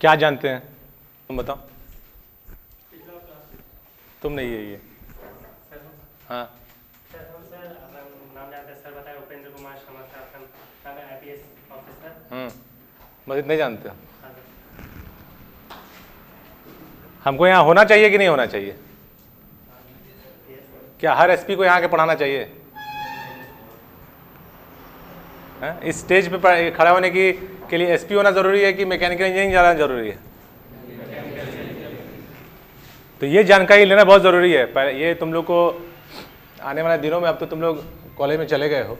क्या जानते हैं तुम बताओ। तुम नहीं है ये। हाँ नाम जानते हैं सर, बताए उपेंद्र कुमार शर्मा सर, आपका नाम है IPS ऑफिसर। बस इतना ही जानते हो। हमको यहाँ होना चाहिए कि नहीं होना चाहिए? क्या हर एसपी को यहाँ के पढ़ाना चाहिए? इस स्टेज पे खड़ा होने के लिए एसपी होना जरूरी है कि मैकेनिकल इंजीनियरिंग जाना जरूरी है? तो ये जानकारी लेना बहुत ज़रूरी है। ये तुम लोग को आने वाले दिनों में, अब तो तुम लोग कॉलेज में चले गए हो,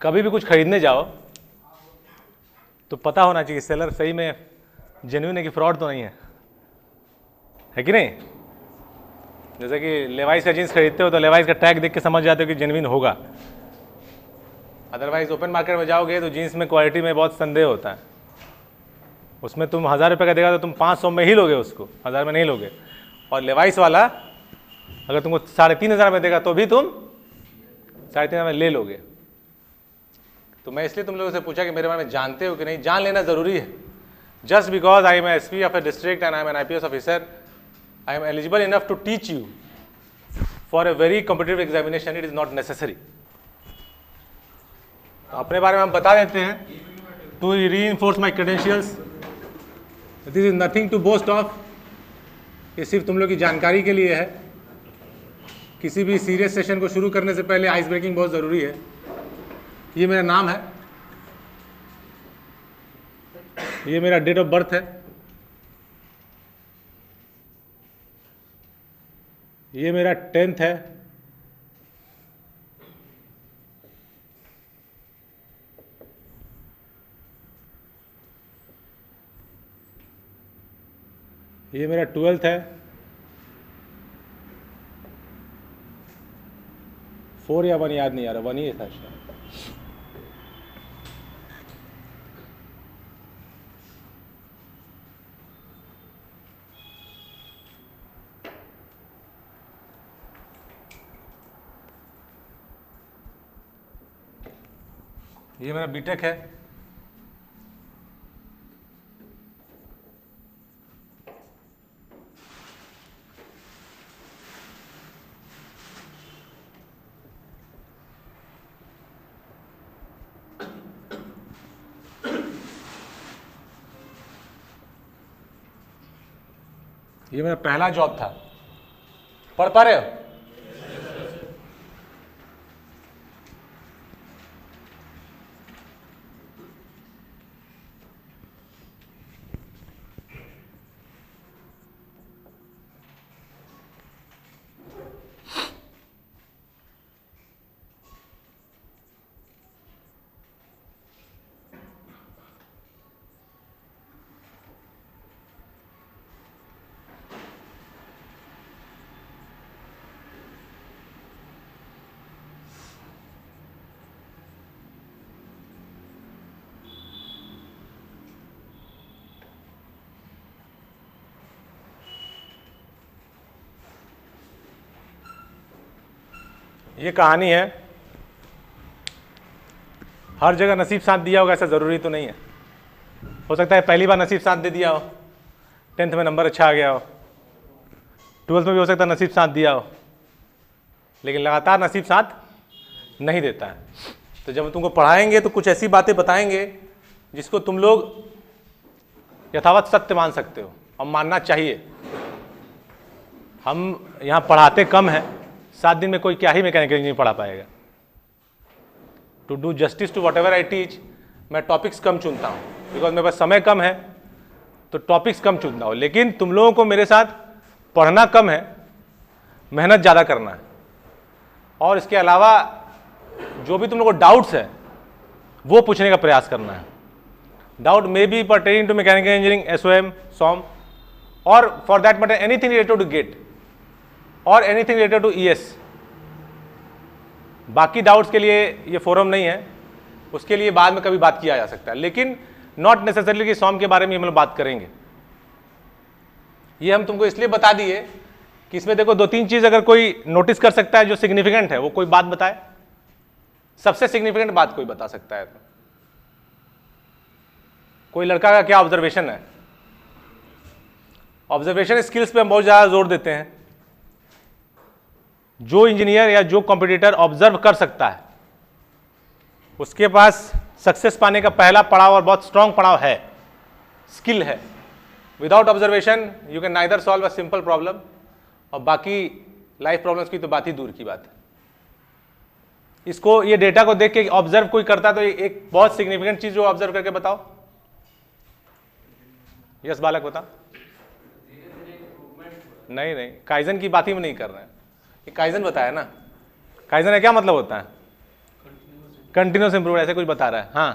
कभी भी कुछ खरीदने जाओ तो पता होना चाहिए सेलर सही में जेन्युइन है कि फ्रॉड तो नहीं है कि नहीं? जैसे कि लेवाइस का जीन्स खरीदते हो तो लेवाइस का टैग देख के समझ जाते हो कि जेन्युइन होगा। अदरवाइज ओपन मार्केट में जाओगे तो जीन्स में क्वालिटी में बहुत संदेह होता है। उसमें तुम 1000 रुपये का देगा तो तुम 500 में ही लोगे, उसको 1000 में नहीं लोगे। और लेवाइस वाला अगर तुमको 3500 में देगा तो भी तुम 3500 में ले लोगे। तो मैं इसलिए तुम लोगों से पूछा कि मेरे बारे में जानते हो कि नहीं। जान लेना ज़रूरी है। Just because I am SP of a district and I am an IPS officer, I am eligible enough to teach you for a very competitive examination, it is not necessary. अपने बारे में हम बता देते हैं to reinforce my credentials. This is nothing to boast of. ये सिर्फ तुम लोग की जानकारी के लिए है। किसी भी सीरियस सेशन को शुरू करने से पहले आइस ब्रेकिंग बहुत ज़रूरी है। ये मेरा नाम है, ये मेरा डेट ऑफ बर्थ है, ये मेरा 10th है, ये मेरा 12th है, 4 या 1 याद नहीं आ रहा, 1 ही था शायद। ये मेरा बीटेक है, ये मेरा पहला जॉब था। पढ़ पा रहे हो? ये कहानी है। हर जगह नसीब साथ दिया होगा ऐसा ज़रूरी तो नहीं है। हो सकता है पहली बार नसीब साथ दे दिया हो, 10th में नंबर अच्छा आ गया हो, 12th में भी हो सकता है नसीब साथ दिया हो, लेकिन लगातार नसीब साथ नहीं देता है। तो जब तुमको पढ़ाएंगे तो कुछ ऐसी बातें बताएंगे जिसको तुम लोग यथावत सत्य मान सकते हो और मानना चाहिए। हम यहाँ पढ़ाते कम हैं, 7 दिन में कोई क्या ही मैकेनिकल इंजीनियरिंग पढ़ा पाएगा। To do justice to whatever I teach, मैं टॉपिक्स कम चुनता हूँ बिकॉज मेरे पास समय कम है, तो टॉपिक्स कम चुनता हूँ। लेकिन तुम लोगों को मेरे साथ पढ़ना कम है, मेहनत ज़्यादा करना है। और इसके अलावा जो भी तुम लोगों को डाउट्स है वो पूछने का प्रयास करना है। Doubt may be pertaining to mechanical engineering, SOM, SOM, और for that matter anything related to GATE और एनीथिंग रिलेटेड टू ES। बाकी डाउट्स के लिए ये फोरम नहीं है, उसके लिए बाद में कभी बात किया जा सकता है, लेकिन नॉट नेसेसरली कि SOM के बारे में हम लोग बात करेंगे। ये हम तुमको इसलिए बता दिए कि इसमें देखो 2-3 चीज अगर कोई नोटिस कर सकता है जो सिग्निफिकेंट है, वो कोई बात बताए। सबसे सिग्निफिकेंट बात कोई बता सकता है तो कोई लड़का का क्या ऑब्जर्वेशन है? ऑब्जर्वेशन स्किल्स पे हम बहुत ज़्यादा जोर देते हैं। जो इंजीनियर या जो कॉम्पिटिटर ऑब्जर्व कर सकता है उसके पास सक्सेस पाने का पहला पड़ाव और बहुत स्ट्रांग पड़ाव है, स्किल है। Without observation you can neither solve a simple problem, और बाकी लाइफ प्रॉब्लम्स की तो बात ही दूर की बात है। इसको, ये डेटा को देख के ऑब्जर्व कोई करता है तो एक बहुत सिग्निफिकेंट चीज जो ऑब्जर्व करके बताओ। यस बालक बताओ। नहीं, काइजन की बात ही में नहीं कर रहे हैं। ये काइजन बताया ना, काइजन का क्या मतलब होता है? कंटिन्यूस इंप्रूवमेंट, ऐसे कुछ बता रहा है। हाँ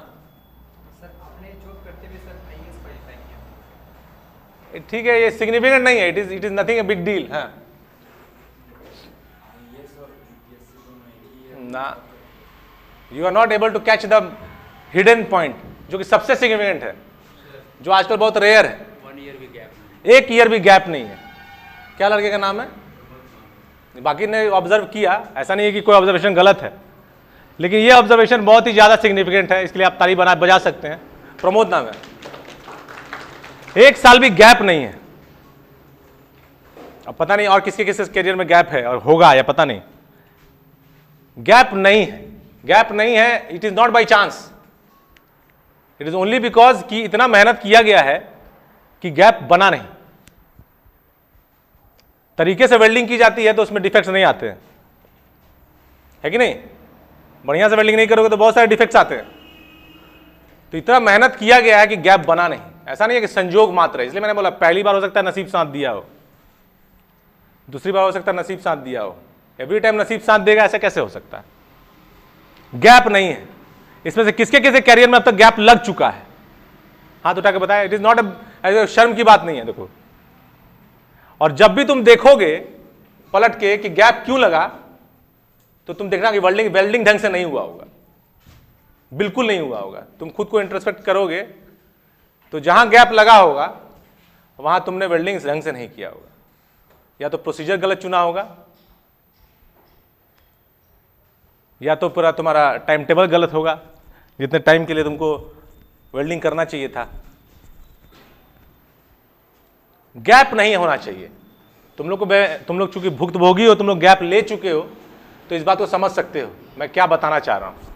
सर, आपने जॉब करते हुए सर आईएएस क्वालिफाई किया। ठीक है, ये सिग्निफिकेंट नहीं है, it is nothing a big deal. हाँ ना, you are not able to catch the hidden point जो कि सबसे सिग्निफिकेंट है, जो आजकल बहुत रेयर है। 1 ईयर भी गैप, 1 ईयर भी गैप नहीं है। क्या लड़के का नाम है? बाकी ने ऑब्जर्व किया, ऐसा नहीं है कि कोई ऑब्जर्वेशन गलत है, लेकिन ये ऑब्जर्वेशन बहुत ही ज्यादा सिग्निफिकेंट है, इसके लिए आप ताली बजा सकते हैं। प्रमोद नाम है। 1 साल भी गैप नहीं है। अब पता नहीं और किसके किस करियर में गैप है और होगा या पता नहीं। गैप नहीं है, गैप नहीं है। It is not by chance, it is only because कि इतना मेहनत किया गया है कि गैप बना नहीं। तरीके से वेल्डिंग की जाती है तो उसमें डिफेक्ट्स नहीं आते हैं, है कि नहीं? बढ़िया से वेल्डिंग नहीं करोगे तो बहुत सारे डिफेक्ट्स आते हैं। तो इतना मेहनत किया गया है कि गैप बना नहीं। ऐसा नहीं है कि संजोग मात्र है। इसलिए मैंने बोला पहली बार हो सकता है नसीब साथ दिया हो, दूसरी बार हो सकता है नसीब साथ दिया हो, एवरी टाइम नसीब साथ देगा ऐसा कैसे हो सकता है? गैप नहीं है। इसमें से किसके किसके कैरियर में अब तक गैप लग चुका है? हाथ उठा के बताया। इट इज नॉट ए शर्म की बात नहीं है। देखो, और जब भी तुम देखोगे पलट के कि गैप क्यों लगा, तो तुम देखना कि वेल्डिंग ढंग से नहीं हुआ होगा, बिल्कुल नहीं हुआ होगा। तुम खुद को इंट्रोस्पेक्ट करोगे तो जहां गैप लगा होगा वहां तुमने वेल्डिंग ढंग से नहीं किया होगा, या तो प्रोसीजर गलत चुना होगा, या तो पूरा तुम्हारा टाइम टेबल गलत होगा, जितने टाइम के लिए तुमको वेल्डिंग करना चाहिए था। गैप नहीं होना चाहिए। तुम लोग चूंकि भुक्तभोगी हो, तुम लोग गैप ले चुके हो, तो इस बात को समझ सकते हो मैं क्या बताना चाह रहा हूं।